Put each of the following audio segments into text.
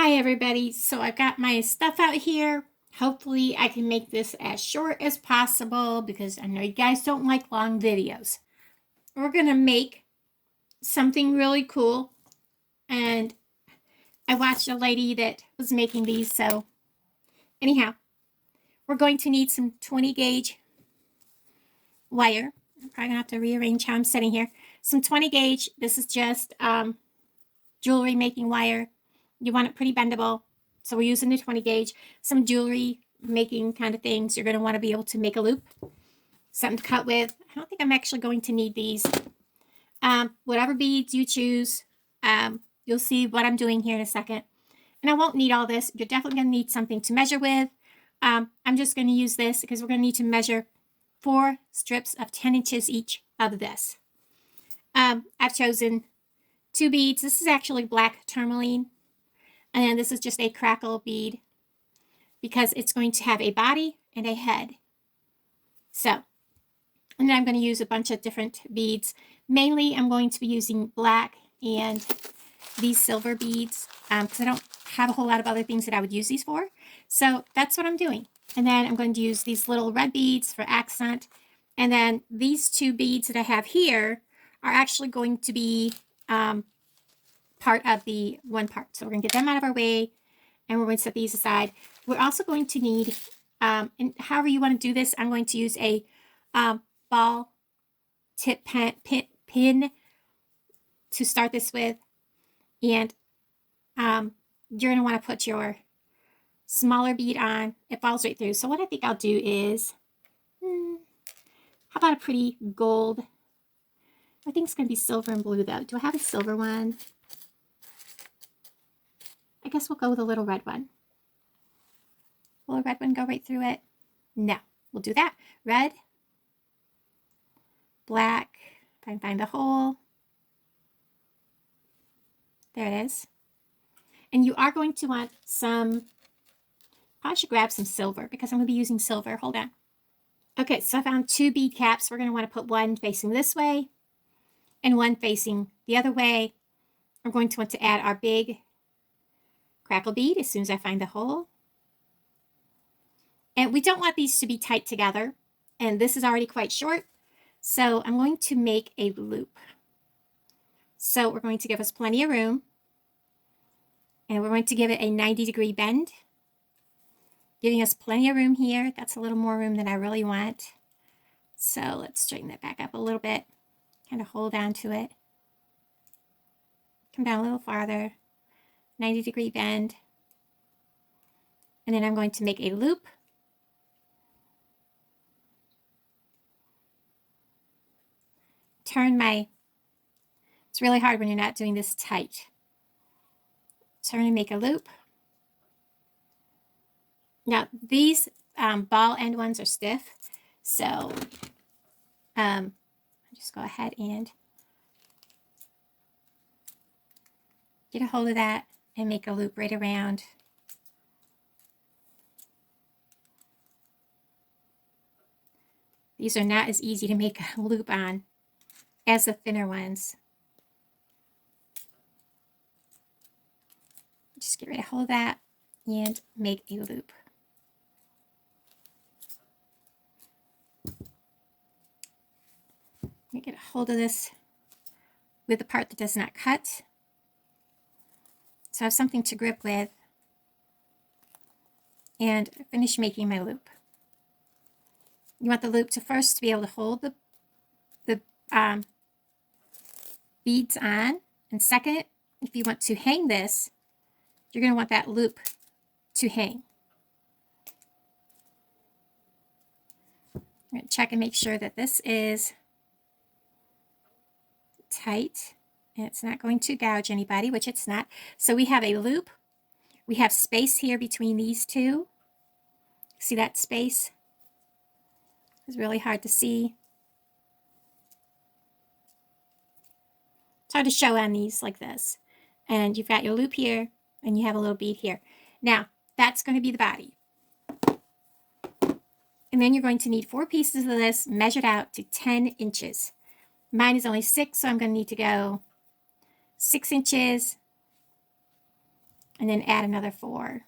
Hi everybody, so I've got my stuff out here. Hopefully I can make this as short as possible because I know you guys don't like long videos. We're going to make something really cool, and I watched a lady that was making these, so anyhow, we're going to need some 20 gauge wire. I'm probably going to have to rearrange how I'm sitting here. Some 20 gauge, this is just jewelry making wire. You want it pretty bendable. So we're using the 20 gauge. Some jewelry making kind of things. You're going to want to be able to make a loop. Something to cut with. I don't think I'm actually going to need these. Whatever beads you choose. You'll see what I'm doing here in a second. And I won't need all this. You're definitely going to need something to measure with. I'm just going to use this because we're going to need to measure 4 strips of 10 inches each of this. I've chosen 2 beads. This is actually black tourmaline. And then this is just a crackle bead because it's going to have a body and a head. So, and then I'm going to use a bunch of different beads. Mainly, I'm going to be using black and these silver beads because I don't have a whole lot of other things that I would use these for. So that's what I'm doing. And then I'm going to use these little red beads for accent. And then these 2 beads that I have here are actually going to be part of the one part. So we're going to get them out of our way, and we're going to set these aside. We're also going to need, and however you want to do this, I'm going to use a ball tip pin to start this with. And you're going to want to put your smaller bead on. It falls right through. So what I think I'll do is, how about a pretty gold? I think it's going to be silver and blue though. Do I have a silver one? I guess we'll go with a little red one. Will a red one go right through it? No. We'll do that. Red, black, if I can find the hole. There it is. And you are going to want some, I should grab some silver because I'm going to be using silver. Hold on. Okay, so I found 2 bead caps. We're going to want to put one facing this way and one facing the other way. We're going to want to add our big crackle bead as soon as I find the hole. And we don't want these to be tight together. And this is already quite short. So I'm going to make a loop. So we're going to give us plenty of room. And we're going to give it a 90-degree bend. Giving us plenty of room here. That's a little more room than I really want. So let's straighten that back up a little bit. Kind of hold on to it. Come down a little farther. 90-degree bend. And then I'm going to make a loop. Turn my, it's really hard when you're not doing this tight. Turn and make a loop. Now these ball end ones are stiff, so I'll just go ahead and get a hold of that and make a loop right around. These are not as easy to make a loop on as the thinner ones. Just get rid of hold of that and make a loop. Get a hold of this with the part that does not cut. So I have something to grip with and finish making my loop. You want the loop to first be able to hold the beads on, and second, if you want to hang this, you're going to want that loop to hang. I'm going to check and make sure that this is tight and it's not going to gouge anybody, which it's not. So we have a loop. We have space here between these 2. See that space? It's really hard to see. It's hard to show on these like this. And you've got your loop here and you have a little bead here. Now, that's going to be the body. And then you're going to need 4 pieces of this measured out to 10 inches. Mine is only 6, so I'm going to need to go 6 inches, and then add another 4.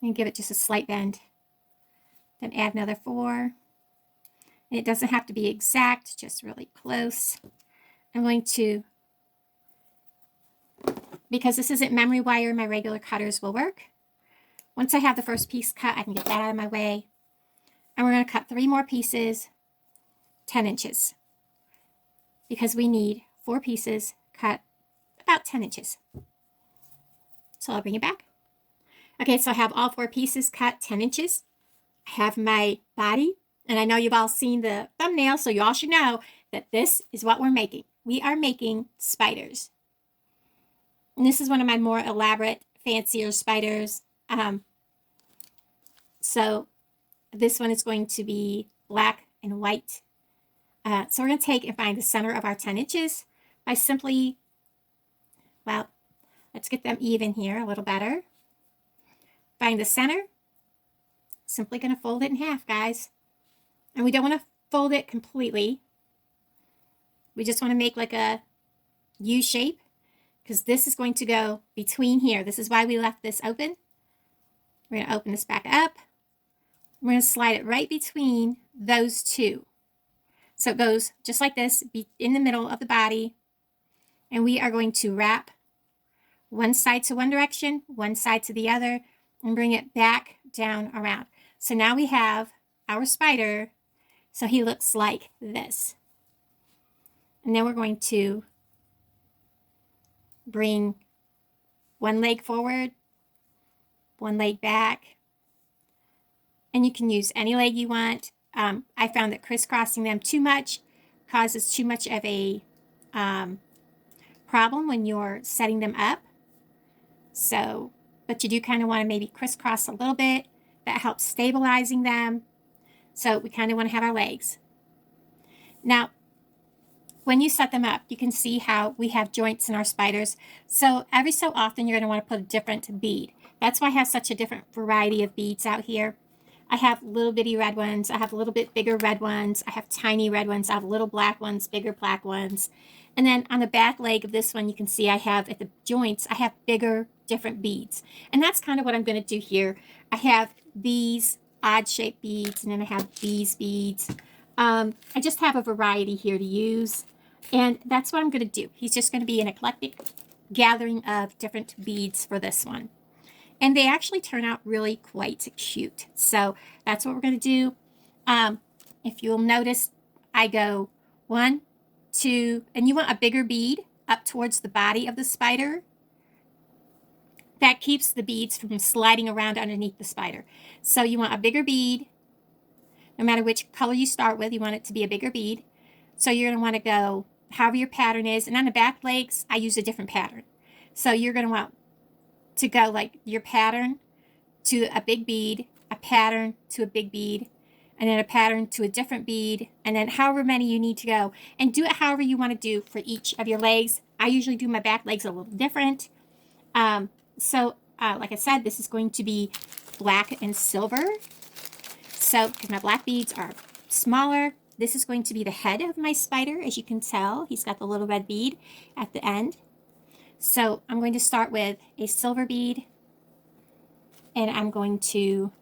And give it just a slight bend. Then add another 4. And it doesn't have to be exact, just really close. I'm going to, because this isn't memory wire, my regular cutters will work. Once I have the first piece cut, I can get that out of my way. And we're going to cut 3 more pieces, 10 inches. Because we need 4 pieces cut about 10 inches. So I'll bring it back. Okay, so I have all 4 pieces cut 10 inches. I have my body, and I know you've all seen the thumbnail, so you all should know that this is what we're making. We are making spiders. And this is one of my more elaborate, fancier spiders. So this one is going to be black and white. So we're going to take and find the center of our 10 inches by simply, well, let's get them even here a little better. Find the center. Simply going to fold it in half, guys. And we don't want to fold it completely. We just want to make like a U shape, because this is going to go between here. This is why we left this open. We're going to open this back up. We're going to slide it right between those 2. So it goes just like this, in the middle of the body. And we are going to wrap one side to one direction, one side to the other, and bring it back down around. So now we have our spider. So he looks like this. And then we're going to bring one leg forward, one leg back. And you can use any leg you want. I found that crisscrossing them too much causes too much of a problem when you're setting them up. So, but you do kind of want to maybe crisscross a little bit. That helps stabilizing them. So we kind of want to have our legs. Now, when you set them up, you can see how we have joints in our spiders. So every so often, you're going to want to put a different bead. That's why I have such a different variety of beads out here. I have little bitty red ones. I have a little bit bigger red ones. I have tiny red ones. I have little black ones, bigger black ones. And then on the back leg of this one, you can see I have at the joints, I have bigger, different beads. And that's kind of what I'm going to do here. I have these odd shaped beads, and then I have these beads. I just have a variety here to use. And that's what I'm going to do. He's just going to be an eclectic gathering of different beads for this one. And they actually turn out really quite cute. So that's what we're going to do. If you'll notice, I go 1, 2, and you want a bigger bead up towards the body of the spider. That keeps the beads from sliding around underneath the spider. So you want a bigger bead. No matter which color you start with, you want it to be a bigger bead. So you're going to want to go however your pattern is. And on the back legs, I use a different pattern. So you're going to want to go like your pattern to a big bead, a pattern to a big bead, and then a pattern to a different bead, and then however many you need to go. And do it however you want to do for each of your legs. I usually do my back legs a little different. Like I said, this is going to be black and silver. So, because my black beads are smaller, this is going to be the head of my spider. As you can tell, he's got the little red bead at the end. So I'm going to start with a silver bead, and I'm going to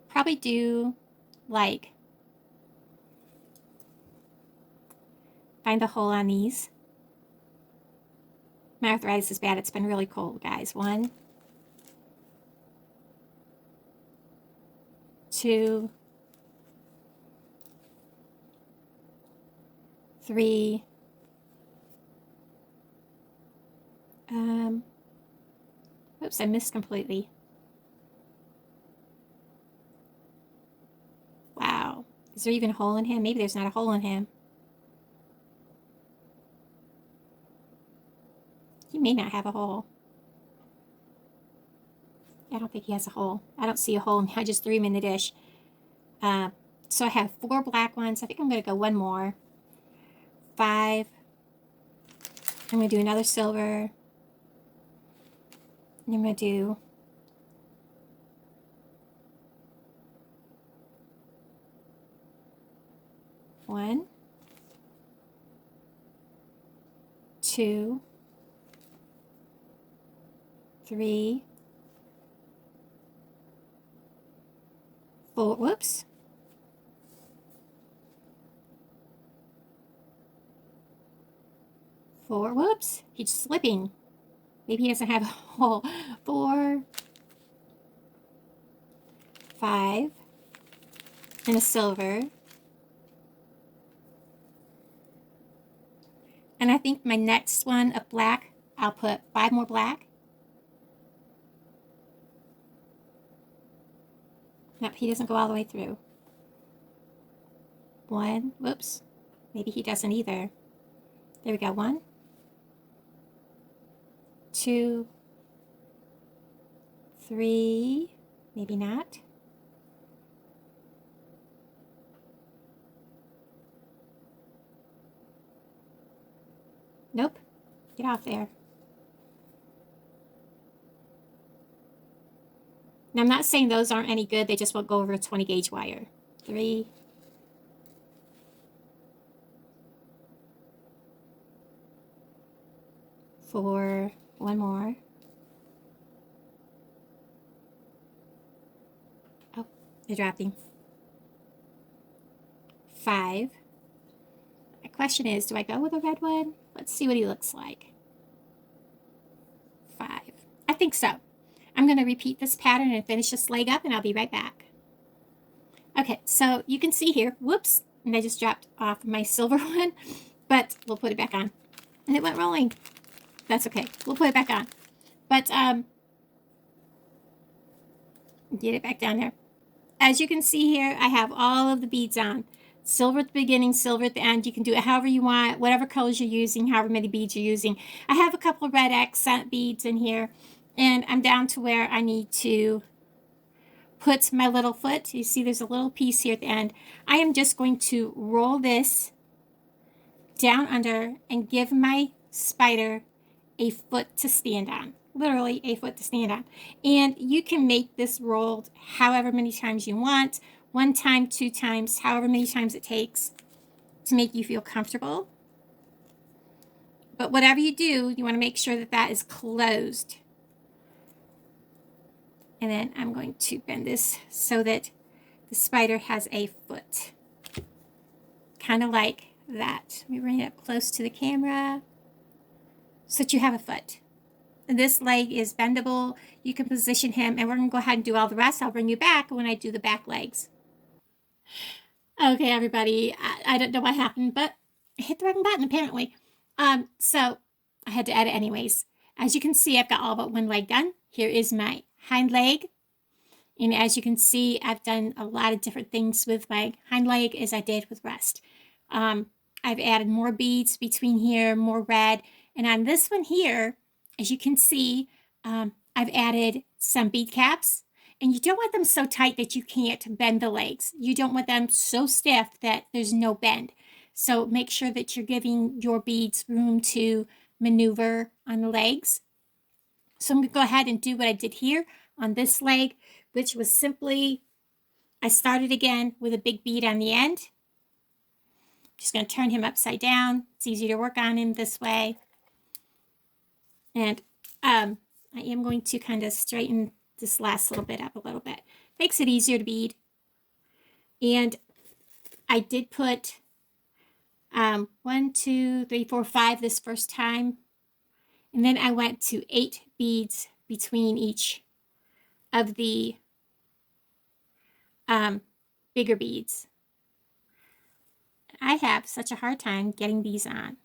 probably do like, find a hole on these. My arthritis is bad. It's been really cold, guys. 1, 2, 3. Oops, I missed completely. Wow. Is there even a hole in him? Maybe there's not a hole in him. He may not have a hole. I don't think he has a hole. I don't see a hole in him. I just threw him in the dish. So I have 4 black ones. I think I'm going to go 1 more. 5. I'm going to do another silver. And I'm going to do 1, 2, 3, 4, whoops. 4, whoops, he's slipping. Maybe he doesn't have a hole. 4, 5, and a silver. And I think my next one of black, I'll put 5 more black. Nope, he doesn't go all the way through. 1, whoops, maybe he doesn't either. There we go, 1, 2, 3, maybe not. Nope, get off there. Now I'm not saying those aren't any good, they just won't go over a 20 gauge wire. 3, 4, 1 more. Oh, they're dropping. 5. My question is, do I go with a red one? Let's see what he looks like. 5. I think so. I'm going to repeat this pattern and finish this leg up, and I'll be right back. Okay, so you can see here, whoops, and I just dropped off my silver one, but we'll put it back on. And it went rolling. That's okay. We'll put it back on. But, get it back down there. As you can see here, I have all of the beads on. Silver at the beginning, silver at the end. You can do it however you want, whatever colors you're using, however many beads you're using. I have a couple of red accent beads in here, and I'm down to where I need to put my little foot. You see there's a little piece here at the end. I am just going to roll this down under and give my spider a foot to stand on. Literally a foot to stand on. And you can make this rolled however many times you want. 1 time, 2 times, however many times it takes to make you feel comfortable. But whatever you do, you want to make sure that that is closed. And then I'm going to bend this so that the spider has a foot. Kind of like that. Let me bring it up close to the camera so that you have a foot. And this leg is bendable. You can position him, and we're going to go ahead and do all the rest. I'll bring you back when I do the back legs. Okay, everybody, I don't know what happened, but I hit the wrong button apparently. So I had to edit anyways. As you can see, I've got all but 1 leg done. Here is my hind leg. And as you can see, I've done a lot of different things with my hind leg as I did with rest. I've added more beads between here, more red. And on this one here, as you can see, I've added some bead caps. And you don't want them so tight that you can't bend the legs. You don't want them so stiff that there's no bend. So make sure that you're giving your beads room to maneuver on the legs. So I'm going to go ahead and do what I did here on this leg, which was simply, I started again with a big bead on the end. Just going to turn him upside down. It's easy to work on him this way. And I am going to kind of straighten this last little bit up a little bit. Makes it easier to bead. And I did put 1, 2, 3, 4, 5 this first time. And then I went to 8 beads between each of the bigger beads. I have such a hard time getting these on.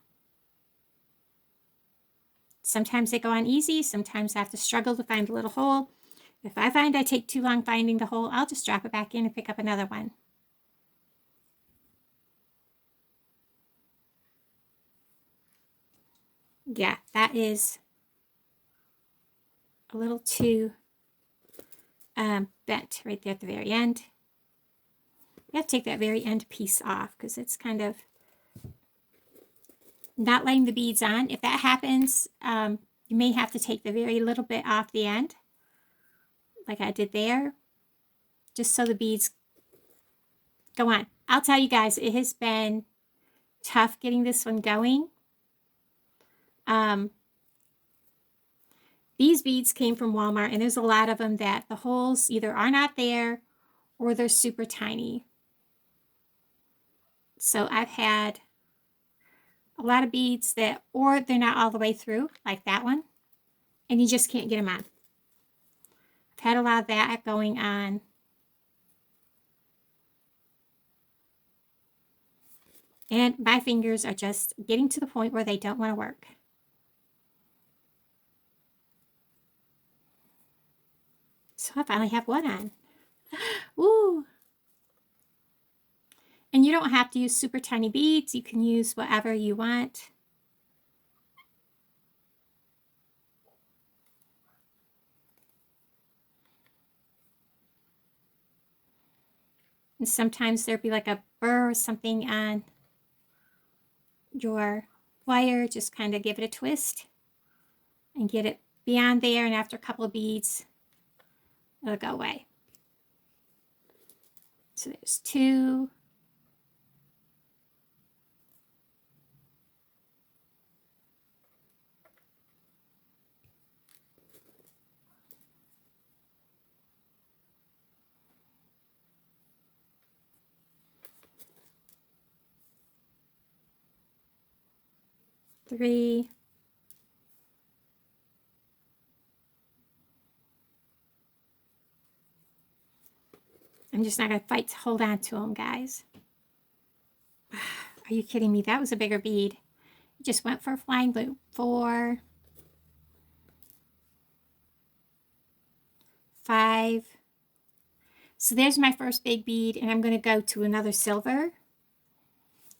Sometimes they go on easy, sometimes I have to struggle to find a little hole. If I find I take too long finding the hole, I'll just drop it back in and pick up another one. Yeah, that is a little too bent right there at the very end. You have to take that very end piece off because it's kind of not letting the beads on. If that happens, you may have to take the very little bit off the end, like I did there, just so the beads go on. I'll tell you guys, it has been tough getting this one going. These beads came from Walmart, and there's a lot of them that the holes either are not there or they're super tiny. So I've had a lot of beads that, or they're not all the way through, like that one, and you just can't get them on. I've had a lot of that going on. And my fingers are just getting to the point where they don't want to work. So I finally have one on. Ooh. And you don't have to use super tiny beads. You can use whatever you want. And sometimes there'll be like a burr or something on your wire. Just kind of give it a twist and get it beyond there. And after a couple of beads, it'll go away. So there's 2. Three. I'm just not going to fight to hold on to them, guys. Are you kidding me? That was a bigger bead. It just went for a flying loop. 4, 5. So there's my first big bead, and I'm going to go to another silver,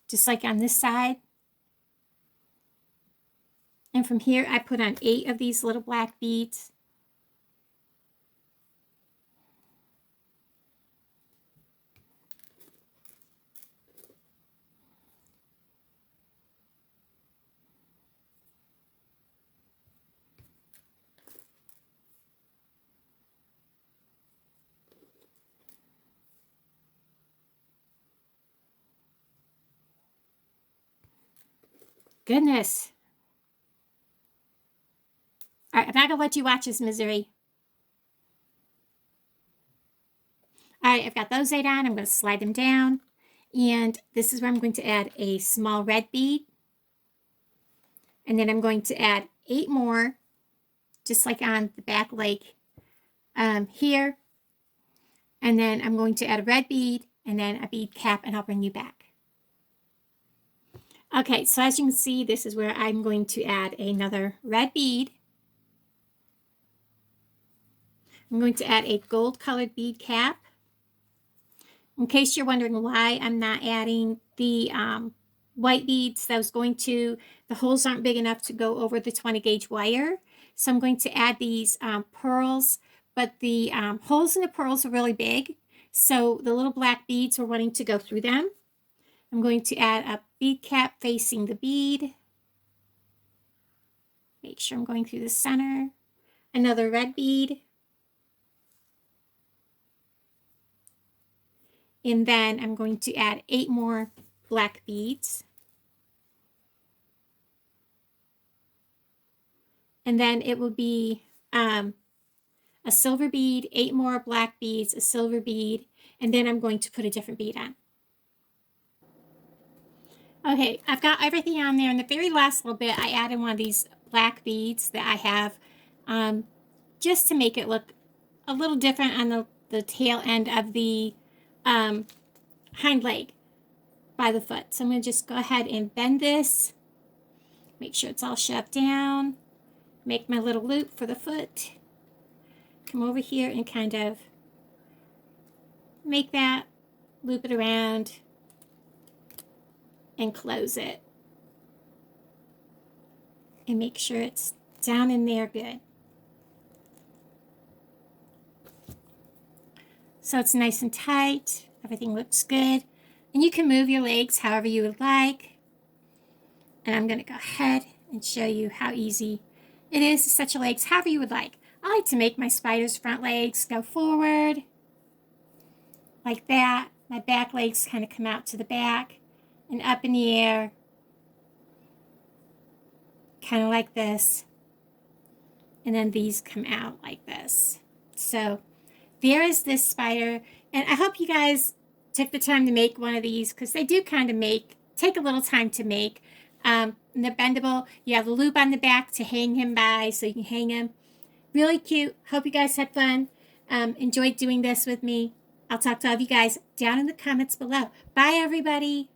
just like on this side. And from here, I put on 8 of these little black beads. Goodness. All right, I'm not going to let you watch this misery. All right, I've got those 8 on. I'm going to slide them down. And this is where I'm going to add a small red bead. And then I'm going to add 8 more, just like on the back leg here. And then I'm going to add a red bead and then a bead cap, and I'll bring you back. Okay, so as you can see, this is where I'm going to add another red bead. I'm going to add a gold colored bead cap. In case you're wondering why I'm not adding the white beads that I was going to, the holes aren't big enough to go over the 20 gauge wire. So I'm going to add these pearls, but the holes in the pearls are really big. So the little black beads are wanting to go through them. I'm going to add a bead cap facing the bead. Make sure I'm going through the center. Another red bead. And then I'm going to add 8 more black beads. And then it will be a silver bead, 8 more black beads, a silver bead, and then I'm going to put a different bead on. Okay, I've got everything on there. In the very last little bit, I added one of these black beads that I have just to make it look a little different on the tail end of the hind leg by the foot. So I'm going to just go ahead and bend this, make sure it's all shoved down, make my little loop for the foot, come over here and kind of make that, loop it around, and close it. And make sure it's down in there good. So it's nice and tight, everything looks good. And you can move your legs however you would like. And I'm going to go ahead and show you how easy it is to set your legs however you would like. I like to make my spider's front legs go forward like that. My back legs kind of come out to the back and up in the air, kind of like this. And then these come out like this. So there is this spider. And I hope you guys took the time to make one of these, because they do kind of take a little time to make. And they're bendable. You have the loop on the back to hang him by, so you can hang him. Really cute. Hope you guys had fun. Enjoyed doing this with me. I'll talk to all of you guys down in the comments below. Bye, everybody.